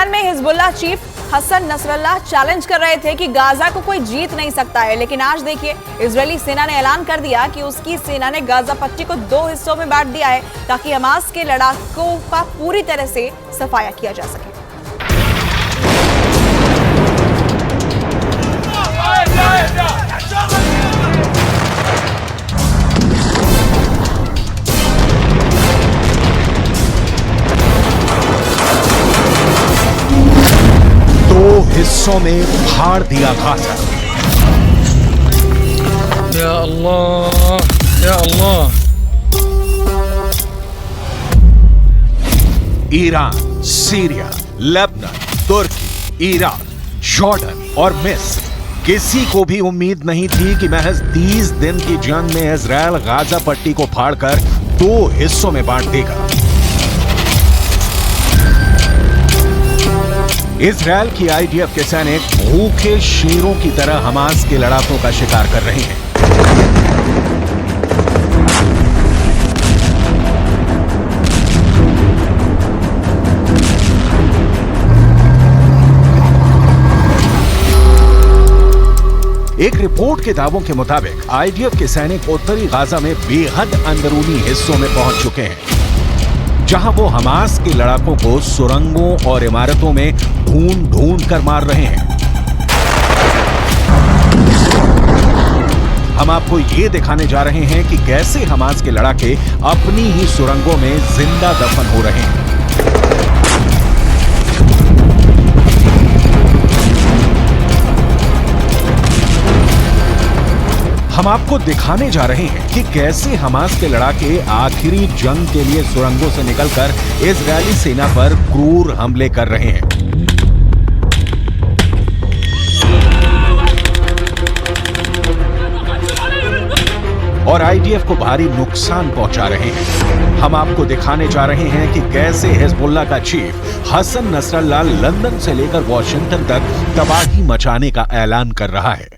में Hezbollah chief Hassan Nasrallah challenge कर रहे थे कि गाजा को कोई जीत नहीं सकता है, लेकिन आज देखिए इजरायली सेना ने ऐलान कर दिया कि उसकी सेना ने गाजा पट्टी को 2 हिस्सों में बांट दिया है ताकि हमास के लड़ाकों का पूरी तरह से सफाया किया जा सके। हिस्सों में फाड़ दिया गाजा। या अल्लाह, या अल्लाह। ईरान, सीरिया, लेबनान, तुर्की, इराक, जॉर्डन और मिस्र, किसी को भी उम्मीद नहीं थी कि महज 30 दिन की जंग में इजरायल गाजा पट्टी को फाड़कर 2 हिस्सों में बांट देगा। इजरायल की आईडीएफ के सैनिक भूखे शेरों की तरह हमास के लड़ाकों का शिकार कर रहे हैं। एक रिपोर्ट के दावों के मुताबिक आईडीएफ के सैनिक उत्तरी गाजा में बेहद अंदरूनी हिस्सों में पहुंच चुके हैं, जहां वो हमास के लड़ाकों को सुरंगों और इमारतों में ढूंढ कर मार रहे हैं। हम आपको ये दिखाने जा रहे हैं कि कैसे हमास के लड़ाके अपनी ही सुरंगों में जिंदा दफन हो रहे हैं। हम आपको दिखाने जा रहे हैं कि कैसे हमास के लड़ाके आखिरी जंग के लिए सुरंगों से निकलकर इजरायली सेना पर क्रूर हमले कर रहे हैं। और आईडीएफ को भारी नुकसान पहुंचा रहे हैं। हम आपको दिखाने जा रहे हैं कि कैसे हिजबुल्लाह का चीफ हसन नसरल्लाह लंदन से लेकर वॉशिंगटन तक तबाही मचाने का ऐलान कर रहा है।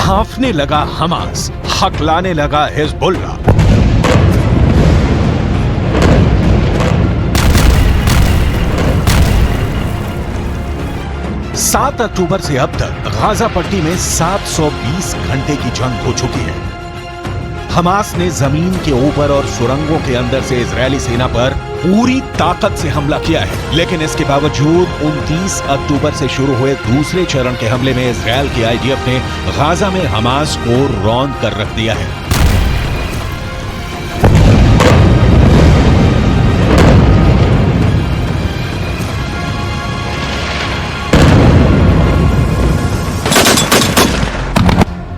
हाफने लगा हमास, हकलाने लगा हिजबुल्लाह। सात अक्टूबर से अब तक गाजा पट्टी में 720 घंटे की जंग हो चुकी है। हमास ने जमीन के ऊपर और सुरंगों के अंदर से इजरायली सेना पर पूरी ताकत से हमला किया है, लेकिन इसके बावजूद 29 अक्टूबर से शुरू हुए दूसरे चरण के हमले में इजरायल की आईडीएफ ने गाजा में हमास को रौंद कर रख दिया है।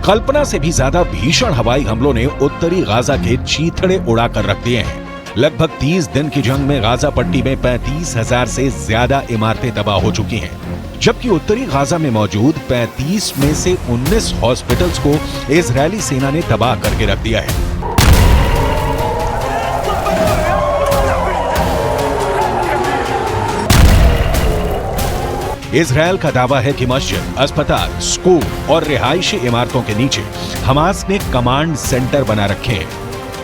कल्पना से भी ज्यादा भीषण हवाई हमलों ने उत्तरी गाजा के चीथड़े उड़ाकर रख दिए हैं। लगभग 30 दिन की जंग में गाजा पट्टी में 35,000 से ज्यादा इमारतें तबाह हो चुकी हैं, जबकि उत्तरी गाजा में मौजूद 35 में से 19 हॉस्पिटल्स को इजरायली सेना ने तबाह करके रख दिया है। इजरायल का दावा है कि मस्जिद, अस्पताल, स्कूल और रिहायशी इमारतों के नीचे हमास ने कमांड सेंटर बना रखे हैं,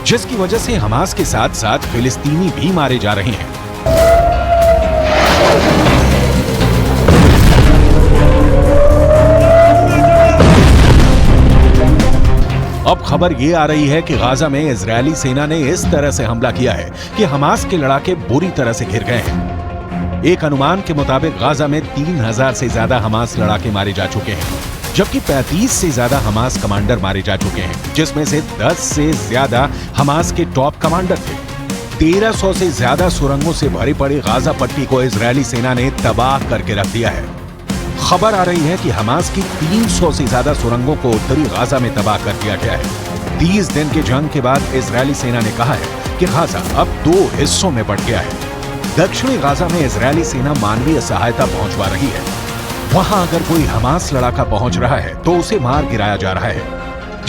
जिसकी वजह से हमास के साथ साथ फिलिस्तीनी भी मारे जा रहे हैं। अब खबर ये आ रही है कि गाजा में इजरायली सेना ने इस तरह से हमला किया है कि हमास के लड़ाके बुरी तरह से घिर गए हैं। एक अनुमान के मुताबिक गाजा में 3000 से ज्यादा हमास लड़ाके मारे जा चुके हैं, जबकि 35 से ज्यादा हमास कमांडर मारे जा चुके हैं, जिसमें से 10 से ज्यादा हमास के टॉप कमांडर थे। 1300 से ज्यादा सुरंगों से भरी पड़ी गाजा पट्टी को इजरायली सेना ने तबाह करके रख दिया है। खबर आ रही है कि हमास की 300 से ज्यादा सुरंगों को उत्तरी गाजा में तबाह कर दिया गया है। 30 दिन की जंग के बाद इजरायली सेना ने कहा है कि गाजा अब 2 हिस्सों में बंट गया है। दक्षिणी गाजा में इजरायली सेना मानवीय सहायता पहुंचवा रही है। वहां अगर कोई हमास लड़ाका पहुंच रहा है तो उसे मार गिराया जा रहा है,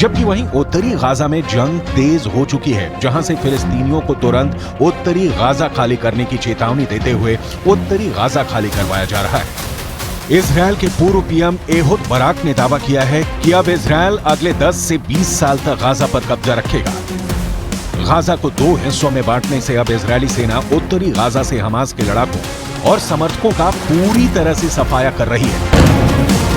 जबकि वहीं उत्तरी गाजा में जंग तेज हो चुकी है, जहां से फिलिस्तीनियों को तुरंत उत्तरी गाजा खाली करने की चेतावनी देते हुए उत्तरी गाजा खाली करवाया जा रहा है। इजरायल के पूर्व पीएम एहुद बराक ने दावा किया है कि अब इजरायल अगले 10 से 20 साल तक गाजा पर कब्जा रखेगा। गाजा को 2 हिस्सों में बांटने से अब इजरायली सेना उत्तरी गाजा से हमास के लड़ाकों और समर्थकों का पूरी तरह से सफाया कर रही है।